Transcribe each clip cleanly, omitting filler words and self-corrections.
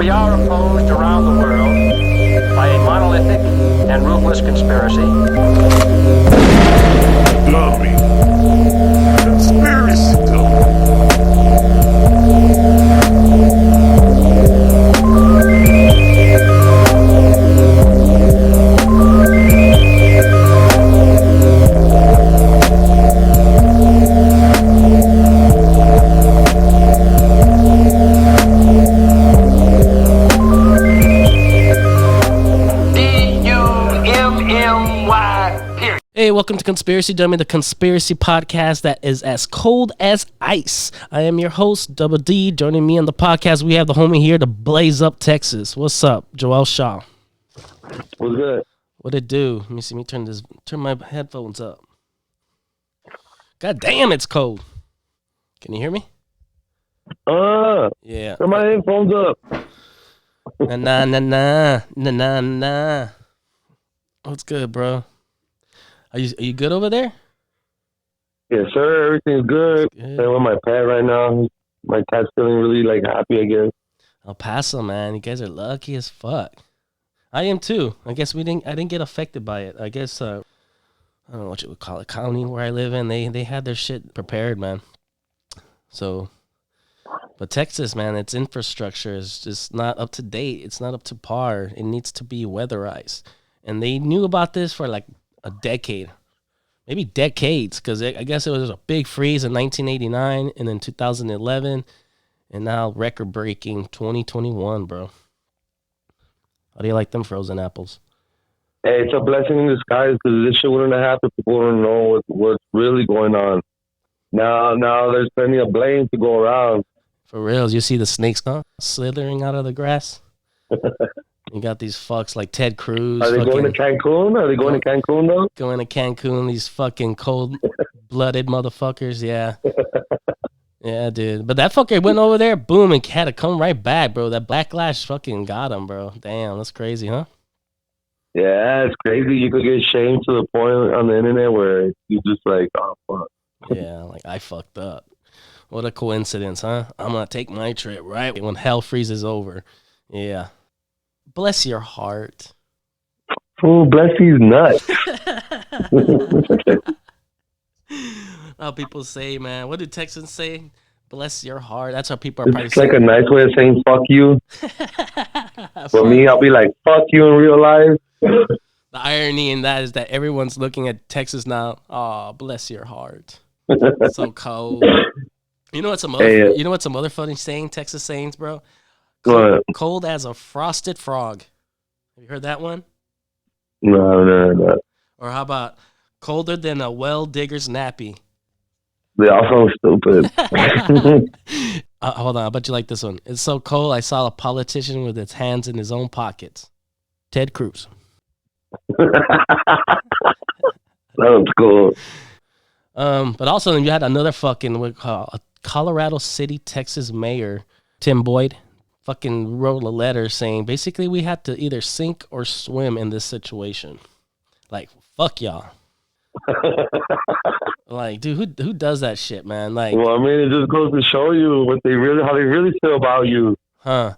We are opposed around the world by a monolithic and ruthless conspiracy. Dummy. Conspiracy dummy. Hey, welcome to Conspiracy Dummy, the conspiracy podcast that is as cold as ice. I am your host, Double D. Joining me on the podcast, we have the homie here to blaze up Texas. What's up, Joel Shaw? What's good? What it do? Let me see. Let me turn my headphones up. God damn, it's cold. Can you hear me? Yeah. Turn my headphones up. Nah. What's good, bro? Are you good over there? Yes, sir. Everything's good. Good. I'm with my pet right now. My cat's feeling really happy, I guess. El Paso, man. You guys are lucky as fuck. I am too. I guess I didn't get affected by it. I guess I don't know what you would call it. County where I live in, they had their shit prepared, man. So, but Texas, man, its infrastructure is just not up to date. It's not up to par. It needs to be weatherized, and they knew about this for like a decade, maybe decades, because I guess it was a big freeze in 1989 and then 2011, and now record-breaking 2021, bro. How do you like them frozen apples? Hey, it's a blessing in disguise because this shit wouldn't have happened. People wouldn't know what's really going on. Now there's plenty of blame to go around. For reals, you see the snakes slithering out of the grass? You got these fucks like Ted Cruz. Are they going to Cancun? Are they going to Cancun, though? Going to Cancun, these fucking cold-blooded motherfuckers, yeah. Yeah, dude. But that fucker went over there, boom, and had to come right back, bro. That backlash fucking got him, bro. Damn, that's crazy, huh? Yeah, it's crazy. You could get shamed to the point on the internet where you just like, oh, fuck. Yeah, like, I fucked up. What a coincidence, huh? I'm going to take my trip right when hell freezes over. Yeah. Bless your heart. Fool, bless these nuts. How people say, man. What do Texans say? Bless your heart. That's how people are probably It's like a nice way of saying fuck you. saying. For me, I'll be like, fuck you in real life. The irony in that is that everyone's looking at Texas now. Oh, bless your heart. So cold. You know what's some other funny saying, Texas sayings, bro? Cold as a frosted frog. Have you heard that one? No. Or how about colder than a well digger's nappy? They all sound stupid. Hold on, I bet you like this one. It's so cold, I saw a politician with his hands in his own pockets. Ted Cruz. Sounds cool. But also, you had another fucking Colorado City, Texas mayor, Tim Boyd, fucking wrote a letter saying basically we had to either sink or swim in this situation. Like, fuck y'all. Like, dude, who does that shit, man? Like, well, I mean, it just goes to show you how they really feel about you. Huh?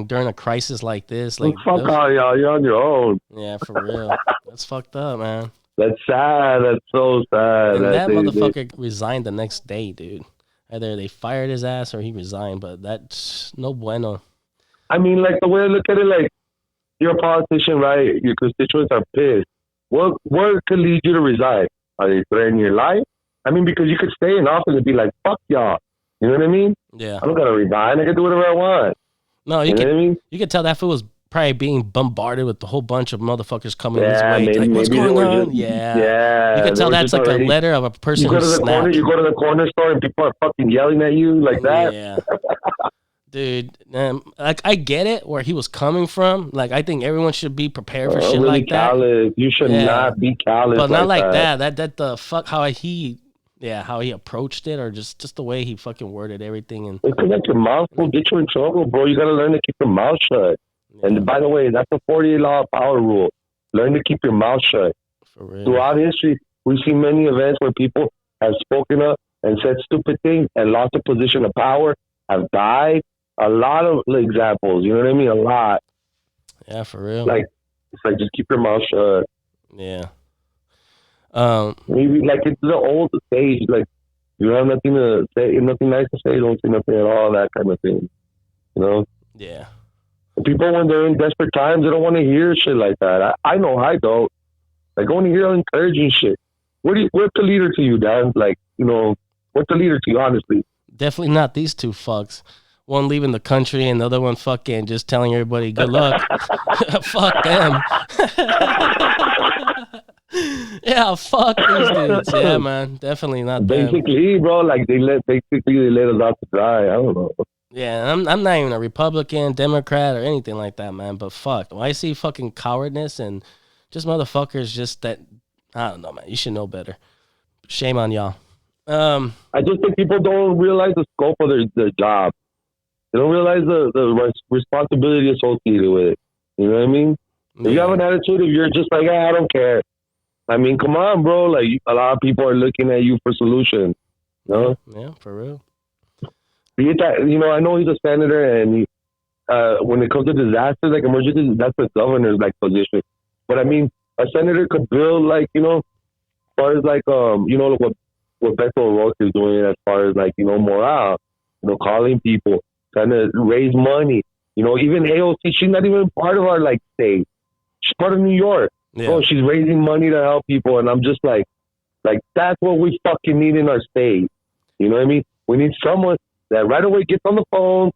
During a crisis like this, like, fuck all y'all, you're on your own. Yeah, for real. That's fucked up, man. That's sad. That's so sad. And that motherfucker resigned the next day, dude. Either they fired his ass or he resigned, but that's no bueno. I mean, like, the way I look at it, like, you're a politician, right? Your constituents are pissed. What could lead you to resign? Are they threatening your life? I mean, because you could stay in office and be like, fuck y'all. You know what I mean? Yeah. I don't got to resign. I can do whatever I want. No, you can tell that fool was probably being bombarded with a whole bunch of motherfuckers coming his way. Maybe, like, what's going on? Yeah. You can tell that's like a letter of a person who snapped. You go to the corner store and people are fucking yelling at you like that. Yeah. Dude, like, I get it where he was coming from. Like, I think everyone should be prepared for shit really like callous. that. You should not be callous. But not like that. That the fuck how he approached it, or just the way he fucking worded everything. And it's like your mouth will get you in trouble, bro. You gotta learn to keep your mouth shut. Yeah. And by the way, that's a 48 law of power rule. Learn to keep your mouth shut. For real. Throughout history, we've seen many events where people have spoken up and said stupid things and lost a position of power, have died, a lot of examples. You know what I mean? A lot. Yeah, for real. Like it's like just keep your mouth shut. Yeah. Maybe like it's the old stage. Like you have nothing to say, nothing nice to say. Don't say nothing at all. That kind of thing. You know. Yeah. And people when they're in desperate times, they don't want to hear shit like that. I know I don't. Like I want to hear encouraging shit. What's the leader to you, Dan? Like you know, what's the leader to you? Honestly. Definitely not these two fucks. One leaving the country and the other one fucking just telling everybody good luck. Fuck them. Yeah, fuck these dudes. Yeah, man. Definitely not them. Basically, bro, like they let us out to dry. I don't know. Yeah, I'm not even a Republican, Democrat, or anything like that, man. But fuck, when I see fucking cowardness and just motherfuckers just that, I don't know, man. You should know better. Shame on y'all. I just think people don't realize the scope of their job. They don't realize the responsibility associated with it. You know what I mean? If you have an attitude, if you're just like, I don't care. I mean, come on, bro. Like a lot of people are looking at you for solutions. You know? Yeah, for real. You know, I know he's a senator, and he, when it comes to disasters, like emergencies, that's the governor's like position. But I mean, a senator could build like, you know, as far as like you know what Beto O'Rourke is doing as far as like, you know, morale, you know, calling people, trying to raise money. You know, even AOC, she's not even part of our like state. She's part of New York. Yeah. Oh, she's raising money to help people, and I'm just like that's what we fucking need in our state. You know what I mean? We need someone that right away gets on the phone,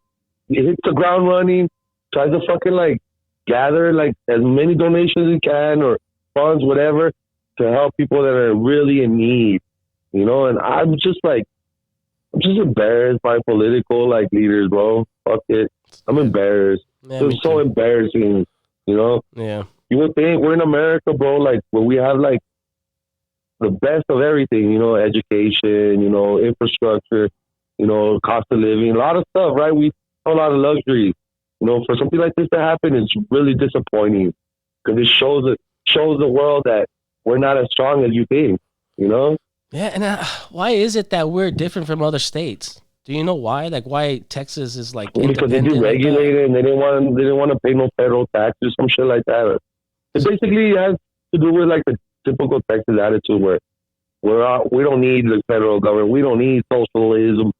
hits the ground running, tries to fucking like gather like as many donations as he can or funds, whatever, to help people that are really in need. You know, and I'm just embarrassed by political like leaders, bro. Fuck it. I'm embarrassed. Yeah, It's so embarrassing, you know? Yeah. You would think we're in America, bro, like where we have like the best of everything, you know, education, you know, infrastructure, you know, cost of living, a lot of stuff, right? We have a lot of luxuries. You know, for something like this to happen, it's really disappointing because it shows the world that we're not as strong as you think, you know? Yeah, and why is it that we're different from other states? Do you know why? Like why Texas is like Because they deregulated and they didn't want to pay no federal taxes, some shit like that. It basically has to do with like the typical Texas attitude where we don't need the federal government, we don't need socialism.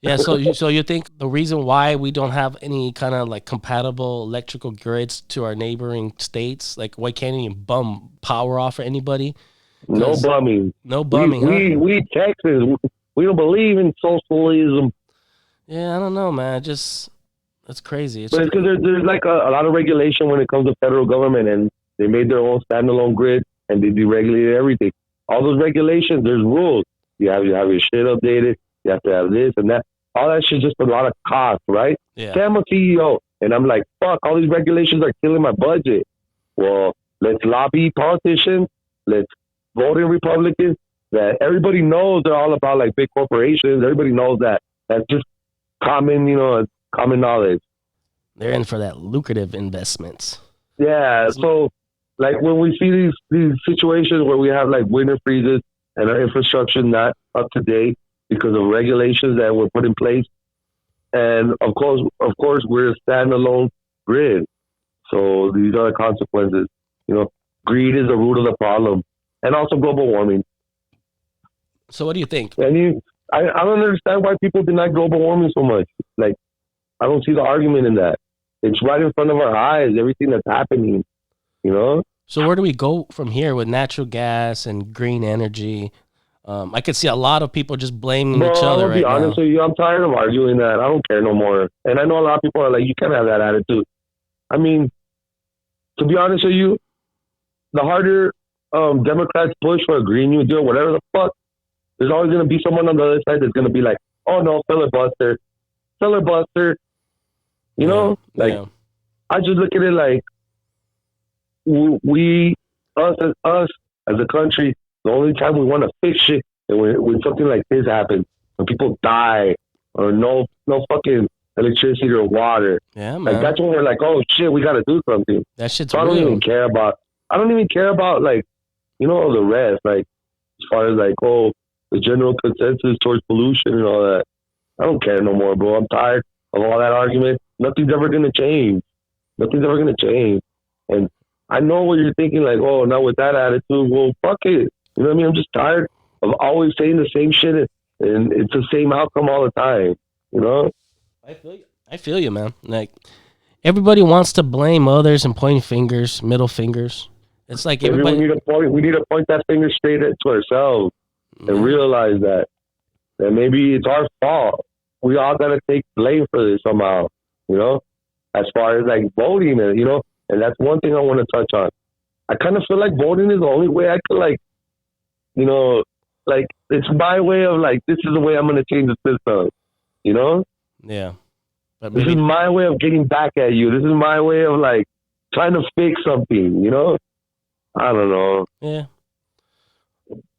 Yeah, so you think the reason why we don't have any kind of like compatible electrical grids to our neighboring states, like why can't you bum power off for anybody? No bumming. No bumming. We Texas, we don't believe in socialism. Yeah, I don't know, man. That's crazy. But it's because there's like a lot of regulation when it comes to federal government, and they made their own standalone grid and they deregulated everything. All those regulations, there's rules. You have your shit updated. You have to have this and that. All that shit's just a lot of cost, right? Yeah. Say I'm a CEO, and I'm like, fuck, all these regulations are killing my budget. Well, let's lobby politicians. Let's vote in Republicans. That everybody knows they're all about like big corporations. Everybody knows that. That's just common, you know, common knowledge. They're in for that lucrative investments. Yeah. So, like when we see these situations where we have like winter freezes and our infrastructure not up to date because of regulations that were put in place, and of course, we're a standalone grid. So these are the consequences. You know, greed is the root of the problem, and also global warming. So what do you think? I mean, I don't understand why people deny global warming so much. Like, I don't see the argument in that. It's right in front of our eyes, everything that's happening, you know? So where do we go from here with natural gas and green energy? I could see a lot of people just blaming each other right now. I'll be honest with you, I'm tired of arguing that. I don't care no more. And I know a lot of people are like, you can't have that attitude. I mean, to be honest with you, the harder Democrats push for a Green New Deal, whatever the fuck, there's always going to be someone on the other side that's going to be like, oh no, filibuster. You know? Like, I just look at it like, us as a country, the only time we want to fix shit is when something like this happens, when people die or no fucking electricity or water. Yeah, man. Like that's when we're like, oh shit, we got to do something. That shit's so I don't even care about like, you know, the rest. Like as far as like, oh, the general consensus towards pollution and all that. I don't care no more, bro. I'm tired of all that argument, nothing's ever gonna change. Nothing's ever gonna change. And I know what you're thinking, like, oh, not with that attitude. Well, fuck it. You know what I mean? I'm just tired of always saying the same shit, and it's the same outcome all the time. You know? I feel you, man. Like everybody wants to blame others and point fingers, middle fingers. It's like Maybe everybody. we need to point that finger straight to ourselves and realize that maybe it's our fault. We all gotta take blame for this somehow. You know? As far as like voting, you know, and that's one thing I want to touch on. I kind of feel like voting is the only way I could, like, you know, like it's my way of like, this is the way I'm going to change the system, you know? Yeah. But this is my way of getting back at you. This is my way of like trying to fix something, you know? I don't know. Yeah.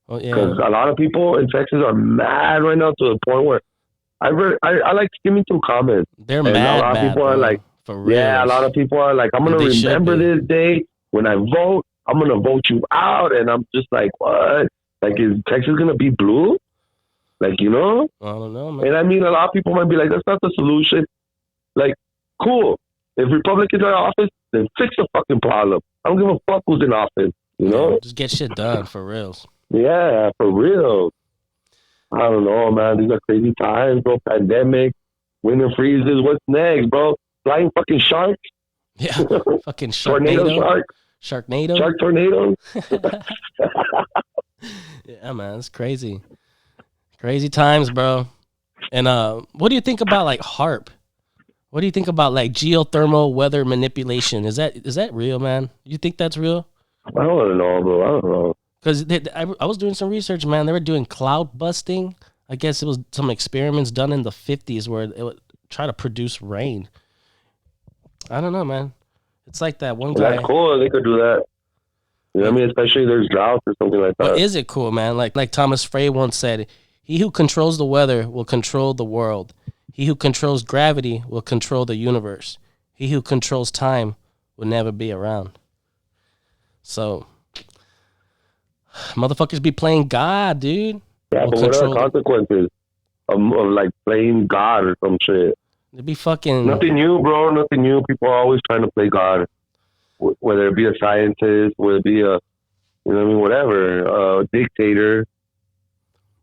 Well, yeah. Because a lot of people in Texas are mad right now to the point where I like skimming through comments. They're mad. A lot of people are like, for real. yeah, a lot of people are like, I'm going to remember this day when I vote. I'm going to vote you out. And I'm just like, what? Like, is Texas going to be blue? Like, you know? I don't know, man. And I mean, a lot of people might be like, that's not the solution. Like, cool. If Republicans are in office, then fix the fucking problem. I don't give a fuck who's in office, you know? Just get shit done, for reals. Yeah, for real. I don't know, man. These are crazy times, bro. Pandemic, winter freezes. What's next, bro? Flying fucking sharks? Yeah, fucking tornado shark. Sharknado. Shark tornado. Yeah, man, it's crazy. Crazy times, bro. And what do you think about like HARP? What do you think about like geothermal weather manipulation? Is that real, man? You think that's real? I don't know, bro. I don't know. Because I was doing some research, man. They were doing cloud busting. I guess it was some experiments done in the 50s where it would try to produce rain. I don't know, man. It's like that one guy. That's cool. They could do that. You know what I mean? Especially if there's droughts or something like that. Well, is it cool, man? Like Thomas Frey once said, he who controls the weather will control the world. He who controls gravity will control the universe. He who controls time will never be around. So, motherfuckers be playing God, dude. Yeah, but what are the consequences of like playing God or some shit? It'd be fucking... Nothing new, bro. Nothing new. People are always trying to play God. Whether it be a scientist, whether it be a, you know what I mean, whatever, a dictator.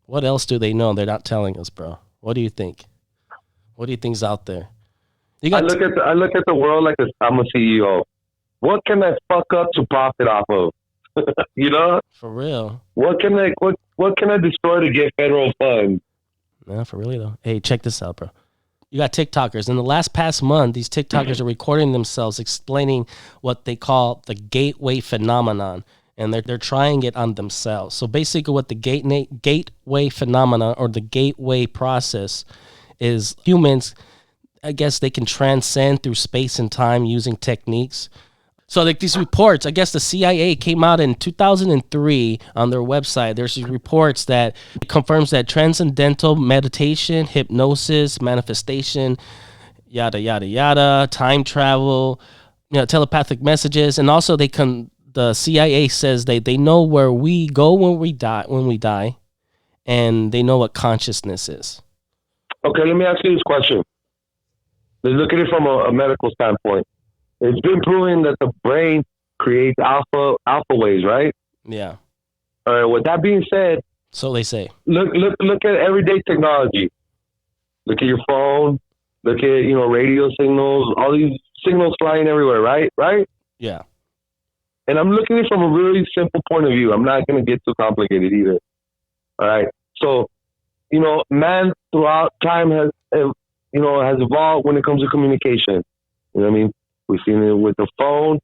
What else do they know they're not telling us, bro? What do you think? What do you think's out there? I look at the world like I'm a CEO. What can I fuck up to profit off of? You know? For real. What can I destroy to get federal funds? No, for real though. Hey, check this out, bro. You got TikTokers. In the past month, these TikTokers are recording themselves explaining what they call the gateway phenomenon, and they're trying it on themselves. So basically what the gateway phenomena or the gateway process is, humans, I guess they can transcend through space and time using techniques. So like these reports, I guess the CIA came out in 2003 on their website. There's these reports that confirms that transcendental meditation, hypnosis, manifestation, yada, yada, yada, time travel, telepathic messages. And also the CIA says they know where we go when we die, and they know what consciousness is. Okay, let me ask you this question. Let's look at it from a medical standpoint. It's been proven that the brain creates alpha waves, right? Yeah. All right. With that being said, so they say. Look at everyday technology. Look at your phone. Look at radio signals. All these signals flying everywhere, right? Right. Yeah. And I'm looking at it from a really simple point of view. I'm not going to get too complicated either. All right. So, man throughout time has evolved when it comes to communication. You know what I mean? We've seen it with the phone,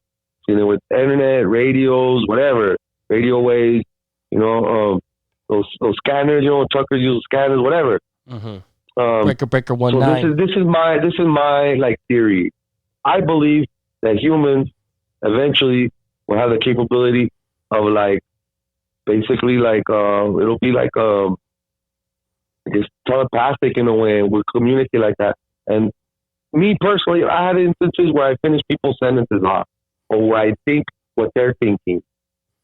seen it with internet, radios, whatever, radio waves, those scanners, truckers use scanners, whatever. Mm-hmm. Breaker 19. This is my like theory. I believe that humans eventually will have the capability of like, basically like, it'll be like, I guess telepathic in a way, and we'll communicate like that. And me personally, I had instances where I finish people's sentences off, or where I think what they're thinking,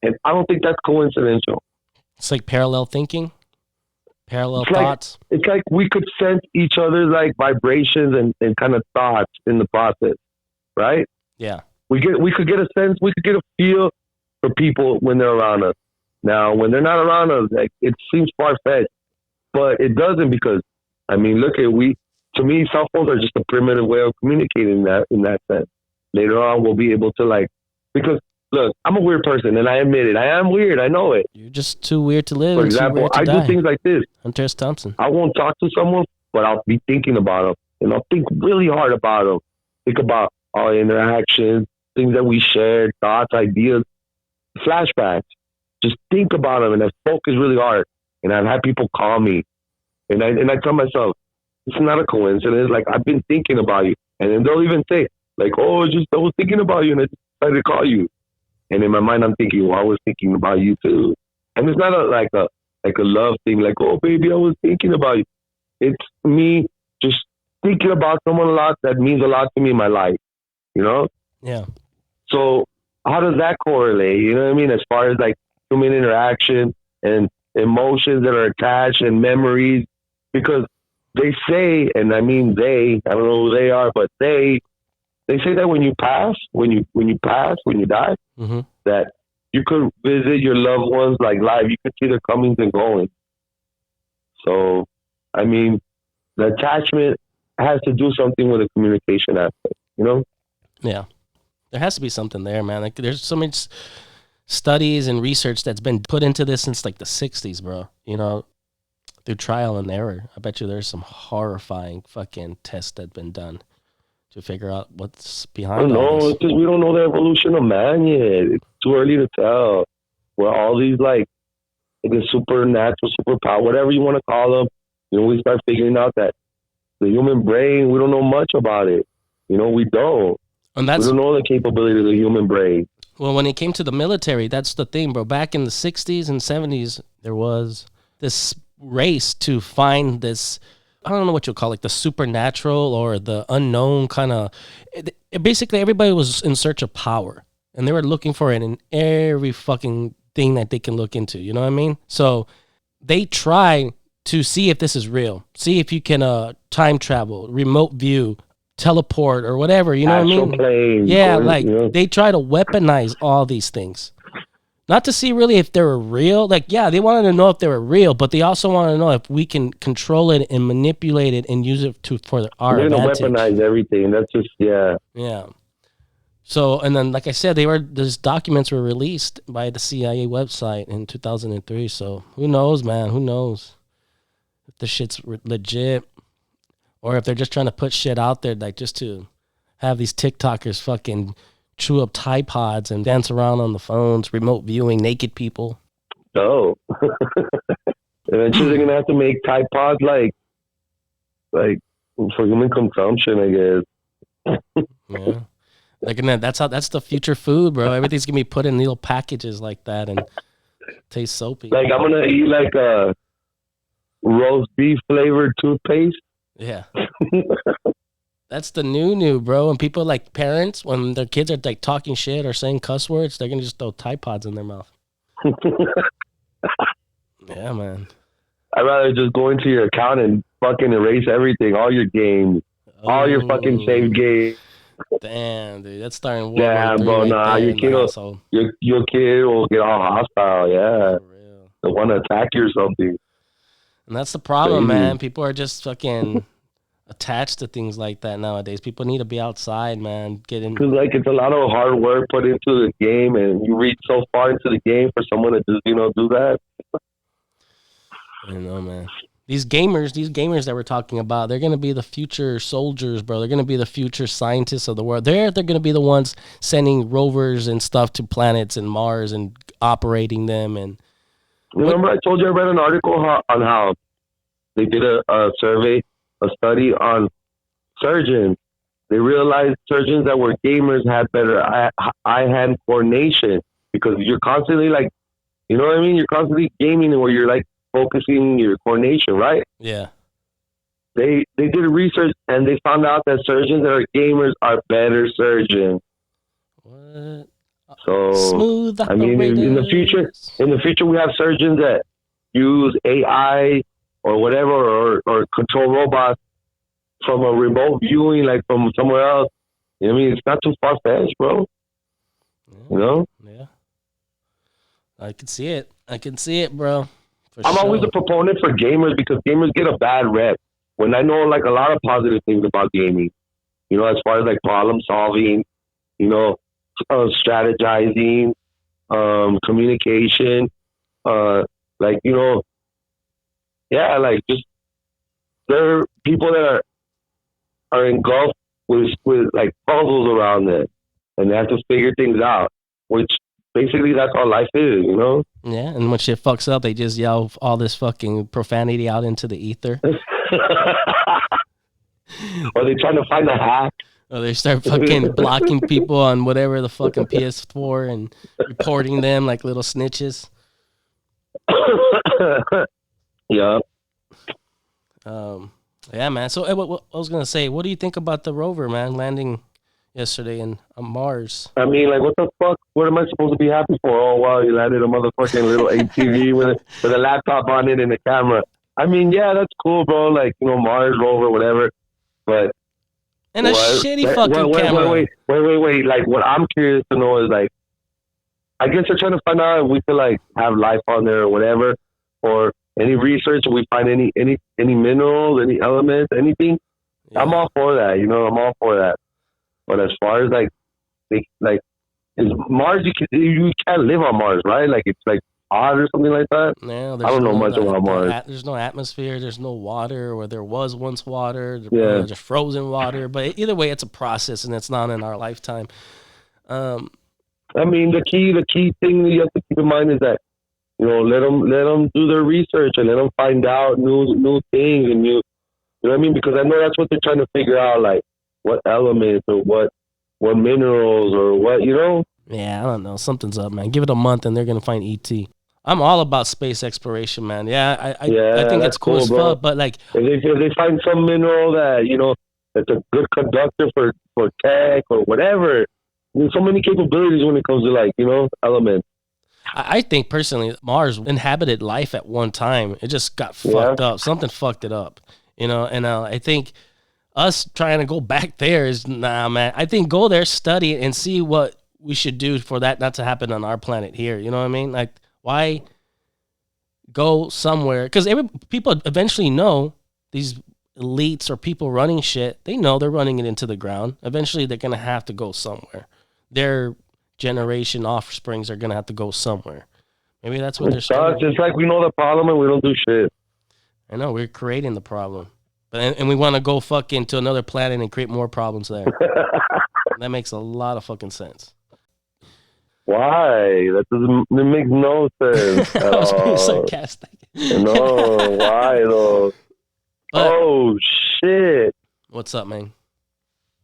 and I don't think that's coincidental. It's like parallel thinking. Parallel It's like, thoughts. it's like we could sense each other's like vibrations and kind of thoughts in the process, right? Yeah. We could get a sense, we could get a feel for people when they're around us. Now, when they're not around us, like it seems far fetched, but it doesn't because, I mean, look at to me, cell phones are just a primitive way of communicating in that sense. Later on, we'll be able to because look, I'm a weird person and I admit it. I am weird. I know it. You're just too weird to live For and too example, weird to I die. do things like this. Hunter S. Thompson. I won't talk to someone, but I'll be thinking about them. And I'll think really hard about them. Think about our interactions, things that we shared, thoughts, ideas, flashbacks. Just think about them and I focus really hard. And I've had people call me. And I tell myself, it's not a coincidence. Like, I've been thinking about you. And then they'll even say, like, oh, I was thinking about you and I decided to call you. And in my mind, I'm thinking, well, I was thinking about you too. And it's not like a love thing, like, oh, baby, I was thinking about you. It's me just thinking about someone a lot that means a lot to me in my life, you know? Yeah. So how does that correlate? You know what I mean? As far as like human interaction and emotions that are attached and memories, because they say, and I mean I don't know who they are, but they say that when you pass, when you die, Mm-hmm. that you could visit your loved ones like live. You could see their comings and goings. So, I mean, the attachment has to do something with the communication aspect, you know? Yeah. There has to be something there, man. Like, there's so much studies and research that's been put into this since like the 60s, bro. You know, through trial and error. I bet you there's some horrifying fucking tests that have been done to figure out what's I behind don't all know. this. It's just we don't know the evolution of man yet. It's too early to tell. Where all these like the supernatural, superpower, whatever you want to call them, you know, we start figuring out that the human brain, we don't know much about it. You know, we don't. And We that's, don't know the capability of the human brain. well, when it came to the military, that's the thing, bro. Back in the 60s and 70s, there was this race to find this, I don't know what you'll call it, the supernatural or the unknown kind of. Basically, everybody was in search of power, and they were looking for it in every fucking thing that they can look into. You know what I mean? So they try to see if this is real. See if you can time travel, remote view, teleport, or whatever. You know what I Astral mean? plane, Yeah, or, like you know. they try to weaponize all these things. Not to see really if they were real. Like, yeah, they wanted to know if they were real, but they also want to know if we can control it and manipulate it and use it for our They're gonna advantage. weaponize everything. That's just Yeah. So, and then, like I said, these documents were released by the CIA website in 2003. So who knows, man? Who knows if the shit's legit or if they're just trying to put shit out there, like just to have these TikTokers fucking chew up Tide Pods and dance around on the phones, remote viewing naked people. oh. Eventually, they're gonna have to make Tide Pods like for human consumption, I guess. Yeah. Like, and then that's the future food, bro. Everything's gonna be put in little packages like that and taste soapy. Like I'm gonna eat like a roast beef flavored toothpaste. Yeah. That's the new, bro. And people like parents, when their kids are like talking shit or saying cuss words, they're gonna just throw Tide Pods in their mouth. Yeah, man. I'd rather just go into your account and fucking erase everything, all your games, all your fucking saved games. Damn, dude, that's starting World Damn, War III bro, right nah, there your in the kid will- household. Your kid will get all hostile, yeah. For real. They want to attack you or something. And that's the problem, Crazy. man. People are just fucking attached to things like that nowadays. People need to be outside, man. Because like it's a lot of hard work put into the game, and you reach so far into the game for someone to just do that. I don't know, man. These gamers that we're talking about, they're gonna be the future soldiers, bro. They're gonna be the future scientists of the world. They're gonna be the ones sending rovers and stuff to planets and Mars and operating them. And Remember, I told you I read an article on how they did a survey, a study on surgeons. They realized surgeons that were gamers had better eye-hand coordination because you're constantly like, you know what I mean? You're constantly gaming where you're like focusing your coordination, right? yeah, They did a research and they found out that surgeons that are gamers are better surgeons. what? So Smooth. I mean, in the future, we have surgeons that use AI or whatever, or control robots from a remote viewing, like from somewhere else. You know what I mean? It's not too far fetched, bro. Yeah. You know? Yeah. I can see it. I can see it, bro. I'm always a proponent for gamers because gamers get a bad rep. When I know like a lot of positive things about gaming, you know, as far as like problem solving, you know, strategizing, communication, like, you know, yeah, like just there are people that are engulfed with like puzzles around it, and they have to figure things out, which basically that's all life is, you know? Yeah, and when shit fucks up, they just yell all this fucking profanity out into the ether. Or they trying to find a hack. Or they start fucking blocking people on whatever the fucking PS4 and reporting them like little snitches. Yeah. Yeah, man. So what I was gonna say, what do you think about the rover, man, landing yesterday on Mars? I mean, like, what the fuck? What am I supposed to be happy for? Oh, wow, you landed a motherfucking little ATV with a laptop on it and a camera. I mean, yeah, that's cool, bro. Like, you know, Mars rover, whatever. But and a shitty fucking camera. Wait. Like, what I'm curious to know is, like, I guess they're trying to find out if we could, like, have life on there or whatever, or any research, if we find any minerals, any elements, anything. Yeah. I'm all for that, you know. I'm all for that. But as far as is Mars, you can't live on Mars, right? Like it's like odd or something like that. No, I don't know much about Mars. There's no atmosphere. There's no water, or there was once water. There's just frozen water. But either way, it's a process, and it's not in our lifetime. I mean, the key thing that you have to keep in mind is that, you know, let them do their research and let them find out new things and you know what I mean? Because I know that's what they're trying to figure out, like what elements or what minerals or what, you know? Yeah, I don't know. Something's up, man. Give it a month and they're gonna find ET. I'm all about space exploration, man. Yeah, I think it's cool as fuck. But like, if they find some mineral that, you know, that's a good conductor for tech or whatever, there's so many capabilities when it comes to, like, you know, elements. I think personally, Mars inhabited life at one time. It just got fucked up. Something fucked it up, you know. And I think us trying to go back there is man. I think go there, study, and see what we should do for that not to happen on our planet here. You know what I mean? Like, why go somewhere? Because people eventually know, these elites or people running shit. They know they're running it into the ground. Eventually, they're gonna have to go somewhere. Their generation offsprings are gonna have to go somewhere. Maybe that's what they're saying. It's like we know the problem and we don't do shit. I know, we're creating the problem. And we want to go fucking to another planet and create more problems there. That makes a lot of fucking sense. Why? That makes no sense at I was being all. sarcastic. No, why though? But, oh shit! What's up, man?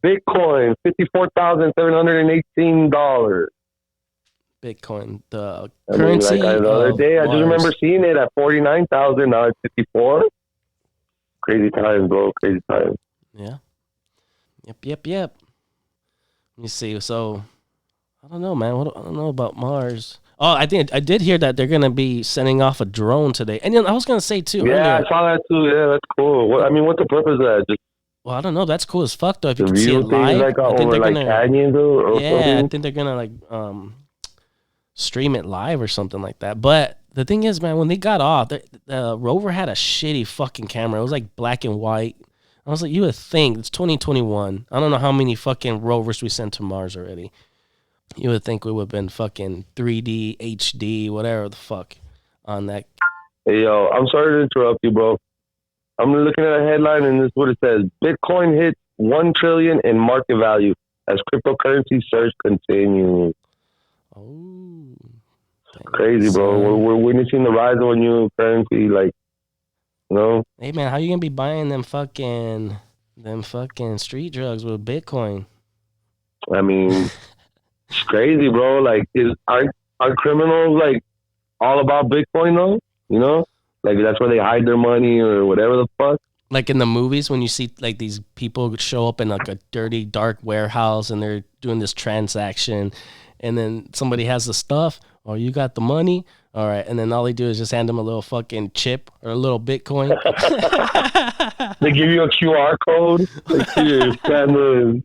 Bitcoin, $54,718. Bitcoin, the currency. Like the other day, I just remember seeing it at 49,000. Now it's 54. Crazy times, bro. Crazy times. Yeah. Yep. Let me see. So, I don't know, man. I don't know about Mars. Oh, I did hear that they're gonna be sending off a drone today. And then I was gonna say too. Yeah, earlier, I saw that too. Yeah, that's cool. What's the purpose of that? Just well, I don't know. That's cool as fuck though. If you can see view it live, like I think over like canyons or yeah, something? I think they're gonna like stream it live or something like that. But the thing is, man, when they got off, the rover had a shitty fucking camera. It was like black and white. I was like, you would think it's 2021. I don't know how many fucking rovers we sent to Mars already. You would think we would have been fucking 3D, HD, whatever the fuck on that. Hey, yo, I'm sorry to interrupt you, bro. I'm looking at a headline, and this is what it says. Bitcoin hits $1 trillion in market value as cryptocurrency surge continues. Oh. Crazy, bro. We're witnessing the rise of a new currency, like, you know? Hey, man, how you going to be buying them fucking street drugs with Bitcoin? I mean, it's crazy, bro. Like, aren't criminals, like, all about Bitcoin, though? You know? Like, that's where they hide their money or whatever the fuck. Like in the movies when you see, like, these people show up in, like, a dirty, dark warehouse and they're doing this transaction and then somebody has the stuff. Oh, you got the money? All right, and then all they do is just hand them a little fucking chip or a little Bitcoin. They give you a QR code. Like, here, scan this.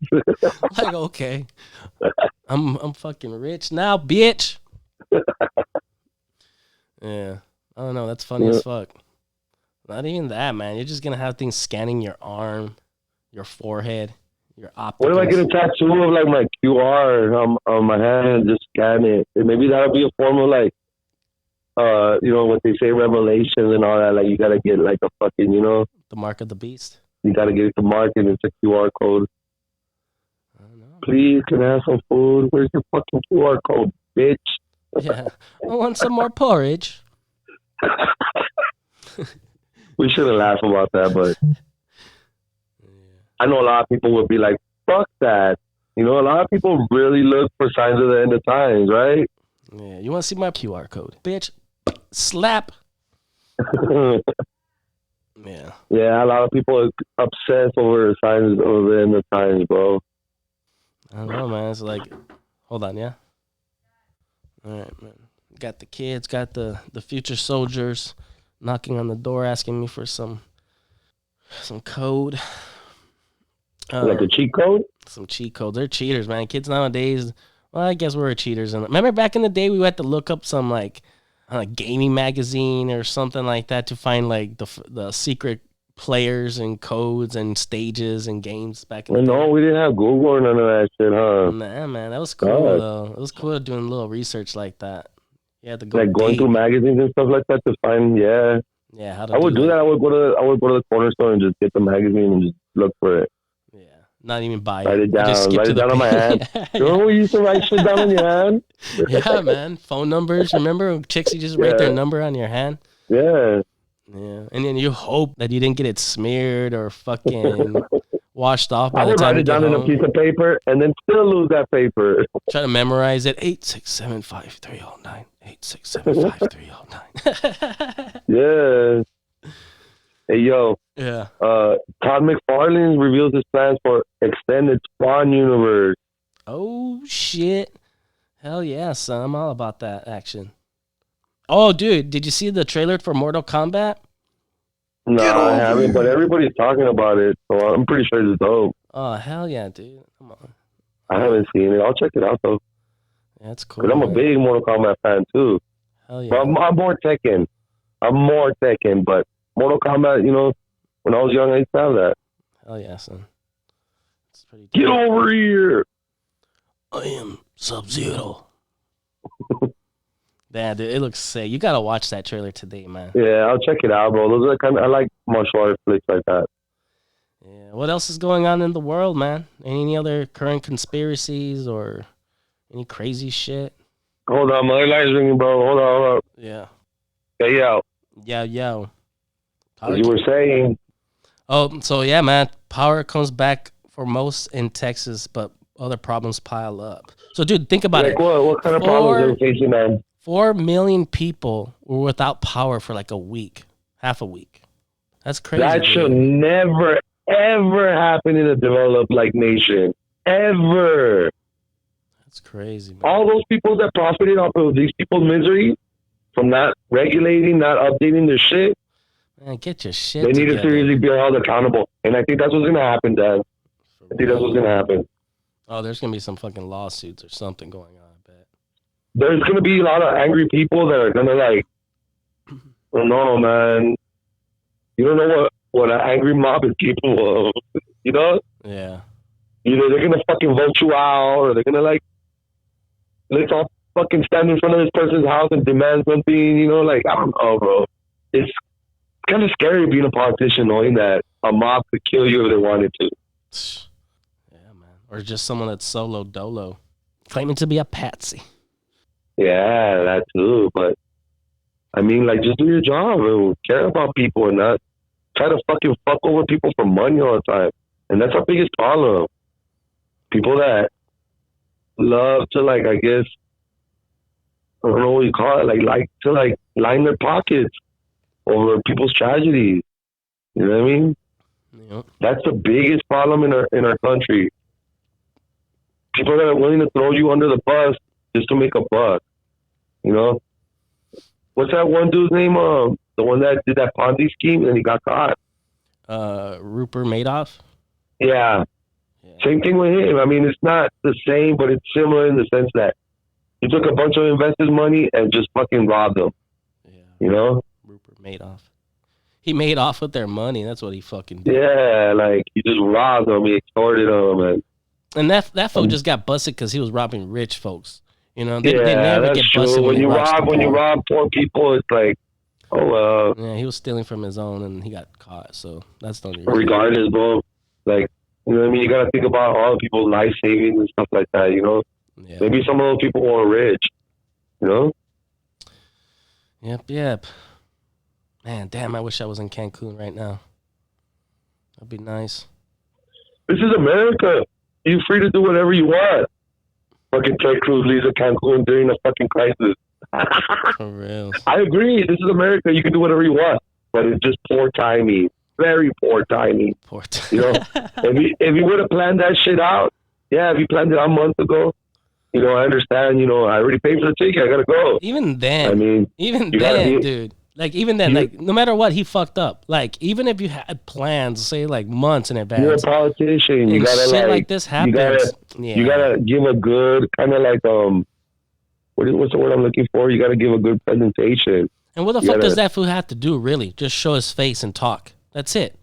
Like, okay, I'm fucking rich now, bitch. Yeah, I don't know. That's funny as fuck. Not even that, man. You're just gonna have things scanning your arm, your forehead, your opticals. What if I get a tattoo of like my QR on my hand and just scan it? And maybe that'll be a form of like, you know, what they say, revelations and all that. Like, you gotta get like a fucking, you know, the mark of the beast. you gotta get it to market. It's a QR code. I don't know. Please, can I have some food? Where's your fucking QR code, bitch? Yeah, I want some more porridge. We shouldn't laugh about that, but I know a lot of people would be like, fuck that. You know, a lot of people really look for signs of the end of times, right? Yeah, you want to see my QR code, bitch? Slap. Yeah. Yeah, a lot of people are obsessed over signs of the end of times, bro. I don't know, man. It's like, hold on, yeah. All right, man. Got the kids, got the future soldiers knocking on the door, asking me for some code. Like a cheat code? Some cheat codes. They're cheaters, man. Kids nowadays. Well, I guess we're cheaters. And remember back in the day, we had to look up some like gaming magazine or something like that to find like the secret players and codes and stages and games back in the day. No, we didn't have Google or none of that shit, huh? Nah, man, that was cool though. It was cool doing a little research like that. You had to go like going through magazines and stuff like that to find. Yeah, how to I would do that. I would go to the corner store and just get the magazine and just look for it. Yeah, not even buy Write it down. Just skip Write to it the down on my hand. You know who used to write shit down on your hand? Yeah, man. Phone numbers. Remember chicks? You just write their number on your hand. Yeah. Yeah, and then you hope that you didn't get it smeared or fucking washed off by I the would time write you it get down in a home. piece of paper and then still lose that paper. Try to memorize it. 8675309. 8675309. Yeah. Hey, yo. Yeah. Todd McFarlane reveals his plans for extended Spawn universe. Oh shit! Hell yeah, son! I'm all about that action. Oh, dude, did you see the trailer for Mortal Kombat? No, I haven't, but everybody's talking about it, so I'm pretty sure it's dope. Oh hell yeah, dude! Come on. I haven't seen it. I'll check it out though. Yeah, that's cool. But I'm a big Mortal Kombat fan too. Hell yeah. But I'm more Tekken. But Mortal Kombat, you know, when I was young, I used to have that. Hell yeah, son. It's pretty dope. Get over here! I am Sub-Zero. Yeah, dude, it looks sick. You gotta watch that trailer today, man. Yeah, I'll check it out, bro. Those are the kind of, I like martial arts flicks like that. Yeah. What else is going on in the world, man? Any other current conspiracies or any crazy shit? Hold on, my other line's ringing, bro. Hold on. Yeah. Hey, yo. Yo. As you were saying. Oh, so yeah, man. Power comes back for most in Texas, but other problems pile up. So, dude, think about it. What kind of problems are we facing, man? 4 million people were without power for like a week, half a week. That's crazy. That should never, ever happen in a developed like nation. Ever. That's crazy, man. All those people that profited off of these people's misery from not regulating, not updating their shit. Man, get your shit They need together. to seriously be held accountable. And I think that's what's going to happen, Dan. I think that's what's going to happen. Oh, there's going to be some fucking lawsuits or something going on, I bet. There's going to be a lot of angry people that are going to like, oh, no, man. You don't know what an angry mob is capable of. You know? Yeah. Either they're going to fucking vote you out or they're going to like, let's all fucking stand in front of this person's house and demand something, you know? Like, I don't know, bro. It's kind of scary being a politician knowing that a mob could kill you if they wanted to. Yeah, man. Or just someone that's solo dolo, claiming to be a patsy. Yeah, that too. But I mean, like, just do your job and care about people and not try to fucking fuck over people for money all the time. And that's our biggest problem. People that love to, like, I guess, I don't know what you call it, like to like line their pockets over people's tragedies. You know what I mean? Yep. That's the biggest problem in our country. People that are willing to throw you under the bus just to make a buck. You know? what's that one dude's name? The one that did that Ponzi scheme and he got caught. Rupert Madoff. Yeah. Yeah. Same thing with him. I mean, it's not the same, but it's similar in the sense that he took a bunch of investors' money and just fucking robbed them. Yeah. You know? Rupert Madoff. He made off with their money. That's what he fucking did. Yeah, like he just robbed them. He extorted them, And that folk just got busted because he was robbing rich folks. You know, they yeah, never that's get busted true. When you rob poor people, it's like, oh well. Yeah, he was stealing from his own, and he got caught. So that's the only reason. Regardless, bro, like, you know what I mean? You got to think about all the people's life savings and stuff like that, you know? Yeah. Maybe some of those people were rich, you know? Yep. Man, damn, I wish I was in Cancun right now. That'd be nice. This is America. You're free to do whatever you want. Fucking Ted Cruz leaves a Cancun during a fucking crisis. For real. I agree. This is America. You can do whatever you want. But it's just poor timing. Very poor timing. Poor You know, if you would have planned that shit out, yeah, if you planned it out months ago, you know, I understand, you know, I already paid for the ticket, I gotta go. Even then, I mean, dude. Like, even then, like, no matter what, he fucked up. Like, even if you had plans, say, like, months in advance. You're a politician. You gotta, shit like this happens. You gotta give a good, kind of like, what's the word I'm looking for? You gotta give a good presentation. And what the fuck does that fool have to do, really? Just show his face and talk. That's it.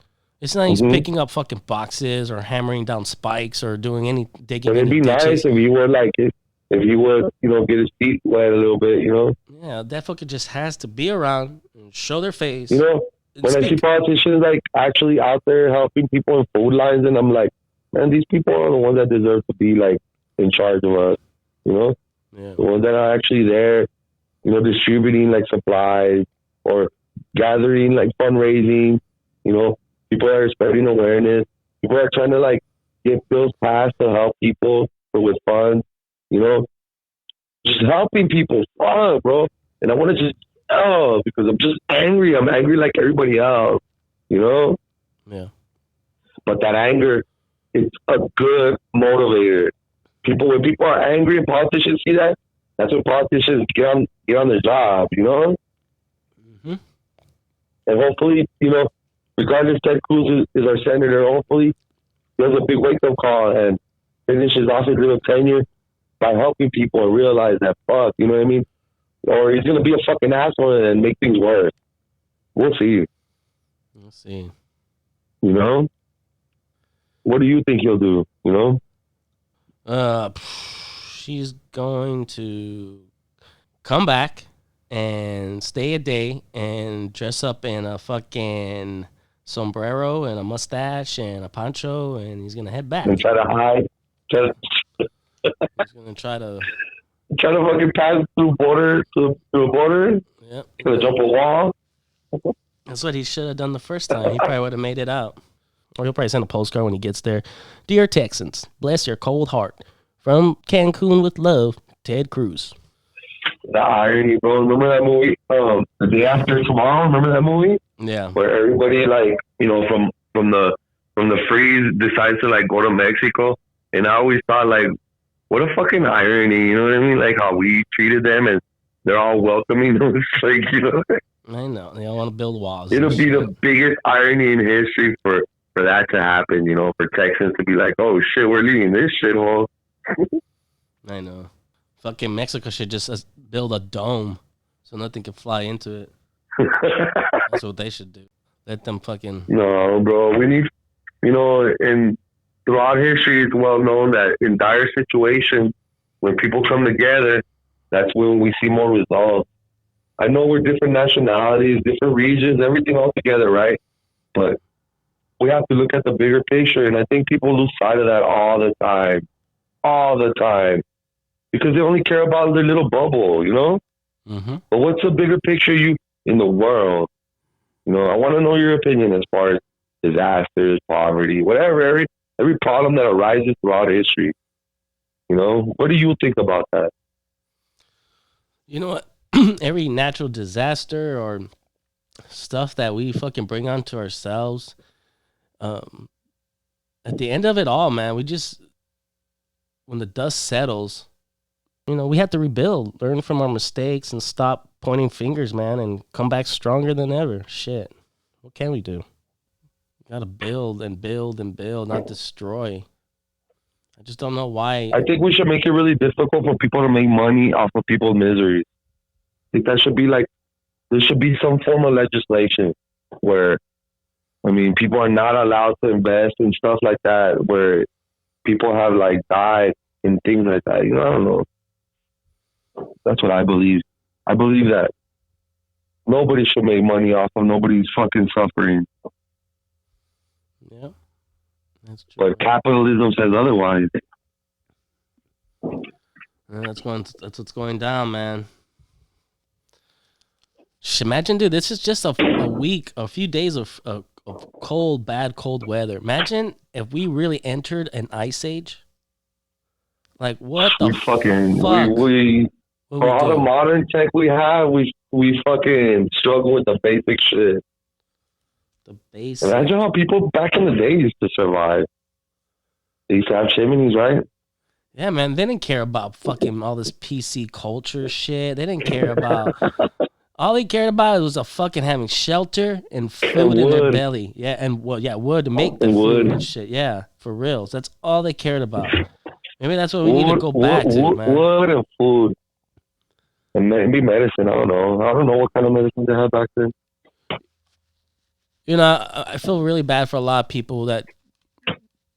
It's not he's picking up fucking boxes or hammering down spikes or doing any digging. But it'd be nice if you would, like, if he would, you know, get his feet wet a little bit, you know? Yeah, that fucker just has to be around and show their face. You know, when I see politicians, like, actually out there helping people in food lines, and I'm like, man, these people are the ones that deserve to be, like, in charge of us, you know? Yeah. The ones that are actually there, you know, distributing, like, supplies or gathering, like, fundraising, you know? People are spreading awareness. People are trying to, like, get bills passed to help people with funds, you know? Just helping people. Fuck, bro. And I want to just, because I'm just angry. I'm angry like everybody else, you know? Yeah. But that anger is a good motivator. When people are angry and politicians see that, that's when politicians get on their job, you know? Mm-hmm. And hopefully, you know, regardless, Ted Cruz is our senator. Hopefully, he has a big wake-up call and finishes off his little tenure by helping people and realize that, fuck, you know what I mean? Or he's going to be a fucking asshole and make things worse. We'll see. We'll see. You know? What do you think he'll do, you know? She's going to come back and stay a day and dress up in a fucking sombrero and a mustache and a poncho, and he's gonna head back and try to hide. He's gonna try to fucking pass through a border. Yep. Gonna jump a wall. That's what he should have done the first time. He probably would have made it out. Or he'll probably send a postcard when he gets there. Dear Texans, bless your cold heart. From Cancun with love, Ted Cruz. The irony, bro. Remember that movie, The Day After Tomorrow? Remember that movie? Yeah. Where everybody, like, you know, from the freeze decides to, like, go to Mexico. And I always thought, like, what a fucking irony, you know what I mean? Like how we treated them and they're all welcoming. It's like, you know. I know. They all want to build walls. It'll be the biggest irony in history for that to happen, you know, for Texans to be like, oh shit, we're leaving this shithole. I know. Fucking Mexico should just build a dome so nothing can fly into it. That's what they should do. Let them fucking... No, bro. We need, you know, and throughout history, it's well known that in dire situations, when people come together, that's when we see more results. I know we're different nationalities, different regions, everything all together, right? But we have to look at the bigger picture, and I think people lose sight of that all the time. All the time. Because they only care about their little bubble, you know? Mm-hmm. But what's the bigger picture in the world? You know, I want to know your opinion as far as disasters, poverty, whatever, every problem that arises throughout history. You know, what do you think about that? You know what? Every natural disaster or stuff that we fucking bring onto ourselves, at the end of it all, man, when the dust settles, you know, we have to rebuild, learn from our mistakes, and stop pointing fingers, man, and come back stronger than ever. Shit. What can we do? We gotta build and build and build, not destroy. I just don't know why. I think we should make it really difficult for people to make money off of people's miseries. I think that should be like, there should be some form of legislation where, I mean, people are not allowed to invest in stuff like that, where people have like died and things like that. You know, I don't know. That's what I believe. I believe that nobody should make money off of nobody's fucking suffering. Yeah, that's true. But capitalism says otherwise. Yeah, that's what's going down, man. Imagine, dude, this is just a week, a few days of bad cold weather. Imagine if we really entered an ice age. Like, what the fuck? For all the modern tech we have, we fucking struggle with the basic shit. The basic. Imagine how people back in the day used to survive. They used to have chimneys, right? Yeah, man. They didn't care about fucking all this PC culture shit. They didn't care about. All they cared about was a fucking having shelter and food in their belly. Yeah, and wood to make the food and shit. Yeah, for reals. That's all they cared about. Maybe that's what we need to go back to, man. Wood and food. And maybe medicine. I don't know. I don't know what kind of medicine they had back then. You know, I feel really bad for a lot of people that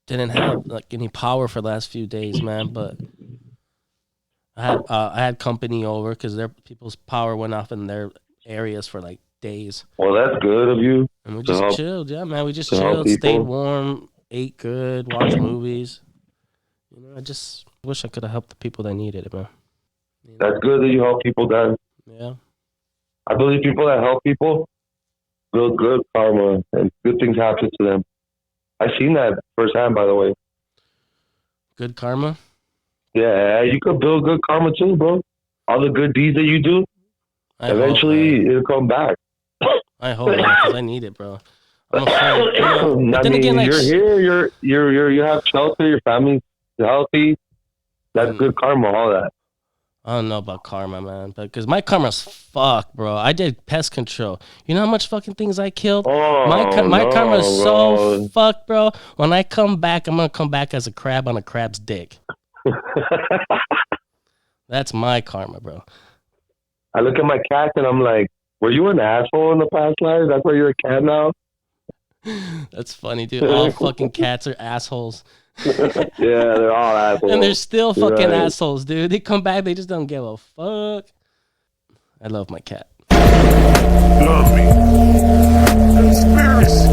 didn't have like any power for the last few days, man. But I had company over because their people's power went off in their areas for like days. Well, that's good of you. And we just chilled, yeah, man. We just chilled, stayed warm, ate good, watched movies. You know, I just wish I could have helped the people that needed it, man. You know? That's good that you help people, Dan. Yeah. I believe people that help people build good karma and good things happen to them. I've seen that firsthand, by the way. Good karma? Yeah, you could build good karma too, bro. All the good deeds that you do, eventually it'll come back. I hope, because I need it, bro. I'm afraid. You know, I mean, you're here, you have shelter, your family's healthy. That's good karma, all that. I don't know about karma, man, because my karma's fucked, bro. I did pest control. You know how much fucking things I killed? My karma's so fucked, bro. When I come back, I'm gonna come back as a crab on a crab's dick. That's my karma, bro. I look at my cat and I'm like, were you an asshole in the past life? That's why you're a cat now? That's funny, dude. All fucking cats are assholes. Yeah, they're all assholes. And they're still fucking assholes, dude. They come back, they just don't give a fuck. I love my cat. Love me. Conspiracy.